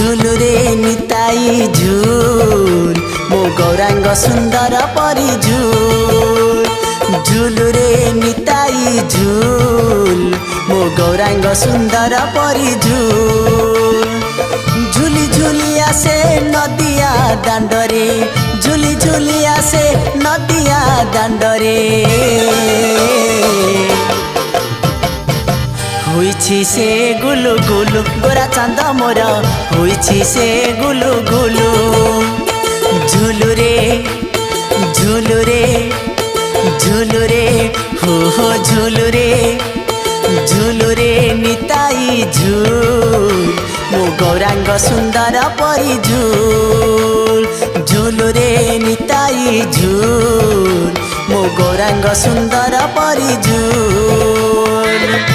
झुलु रे निताई झुल मो गौरांग सुंदर परी झुल झुलु रे निताई झुल मो गौरांग सुंदर परी झुल झुली झुली आसे नदिया दांडरे झुली झुली आसे नदिया दांडरे होइछि से गुलु गुलु गोरा चांद मोर होइछि से गुलु गुलु झुलु रे झुलु रे झुलु रे हो झुलु रे निताई झुल मो गौरांग सुंदर परी झुल झुलु रे निताई झुल मो गौरांग सुंदर परी झुल।